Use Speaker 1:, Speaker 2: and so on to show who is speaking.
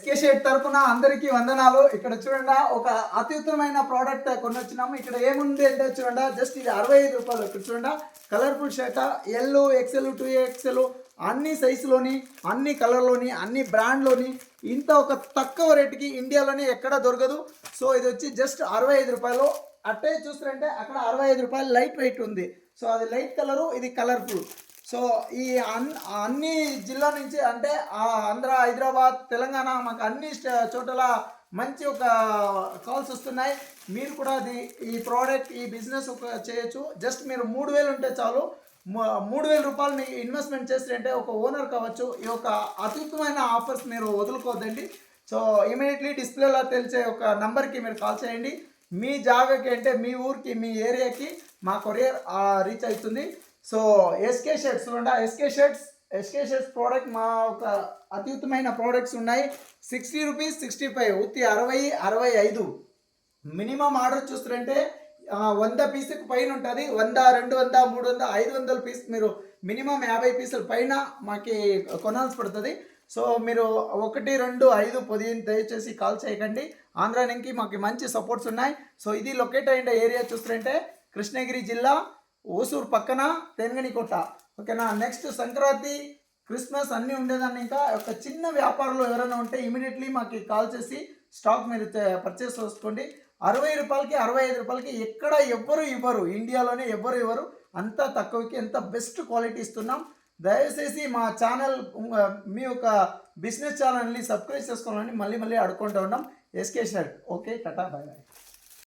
Speaker 1: SK shade తరపున అందరికీ వందనాలు. ఇక్కడ చూడండి ఒక అత్యుత్తమైన ప్రోడక్ట్ కొని వచ్చినాము. ఇక్కడ ఏముంది అంటే చూడండి జస్ట్ ఇది 65 రూపాయలు. ఇక్కడ చూడండి colourful shirt L XL 2XL అన్ని సైజులోని అన్ని కలర్లోని అన్ని బ్రాండ్లోని ఇంత ఒక తక్కువ రేటుకి ఇండియాలోనే ఎక్కడ దొరకదు. సో ఇది వచ్చి జస్ట్ 65 రూపాయలు. అట్టే చూస్తారంటే అక్కడ 65 రూపాయలు లైట్ వెయిట్ ఉంది. సో అది లైట్ కలరు, ఇది కలర్ఫుల్. సో ఈ అన్ని జిల్లా నుంచి అంటే ఆంధ్ర, హైదరాబాద్, తెలంగాణ మాకు అన్ని చోట్ల మంచి ఒక కాల్స్ వస్తున్నాయి. మీరు కూడా ఈ ప్రోడక్ట్ ఈ బిజినెస్ ఒక చేయొచ్చు. జస్ట్ మీరు 3000 ఉంటే చాలు. 3000 రూపాయలు మీకు ఇన్వెస్ట్మెంట్ చేస్తారంటే ఒక ఓనర్ కావచ్చు. ఈ యొక్క అద్భుతమైన ఆఫర్స్ మీరు వదులుకోవద్దండి. సో ఇమీడియట్లీ డిస్ప్లేలో తెలిసే ఒక నంబర్కి మీరు కాల్ చేయండి. మీ జాగాకి అంటే మీ ఊరికి మీ ఏరియాకి మా కొరియర్ రీచ్ అవుతుంది. సో ఎస్కే షర్ట్స్ చూడండి, ఎస్కే షర్ట్స్ ప్రోడక్ట్ మా ఒక అత్యుత్తమైన ప్రోడక్ట్స్ ఉన్నాయి. 60 రూపీస్ 65 ఉత్తి 60-65 మినిమం ఆర్డర్ చూస్తారంటే 100 పీసులకు పైన ఉంటుంది. 100, 200, 300, 500 పీస్ మీరు మినిమం 50 పీసుల పైన మాకి కొనాల్సి పడుతుంది. సో మీరు 1, 2, 5, 10 దయచేసి కాల్ చేయకండి. ఆంధ్రా నుంచి మాకు మంచి సపోర్ట్స్ ఉన్నాయి. సో ఇది లొకేట్ అయిన ఏరియా చూస్తారంటే కృష్ణగిరి జిల్లా ఓసూరు పక్కన తెంగనికోట. ఓకేనా. నెక్స్ట్ సంక్రాంతి, క్రిస్మస్ అన్నీ ఉండేదాన్ని. ఇంకా ఒక చిన్న వ్యాపారంలో ఎవరైనా ఉంటే ఇమీడియట్లీ మాకు కాల్ చేసి స్టాక్ మీరు పర్చేస్ చేసుకోండి. 60 రూపాయలకి 65 రూపాయలకి ఎక్కడ ఎవ్వరు ఇవ్వరు, ఇండియాలోనే ఎవ్వరు ఇవ్వరు. అంత తక్కువకి ఎంత బెస్ట్ క్వాలిటీ ఇస్తున్నాం. దయచేసి మా ఛానల్ మీ యొక్క బిజినెస్ ఛానల్ని సబ్స్క్రైబ్ చేసుకోవాలని మళ్ళీ అడుక్కుంటూ ఉన్నాం. ఎస్కే shirt. Okay, tata, bye bye.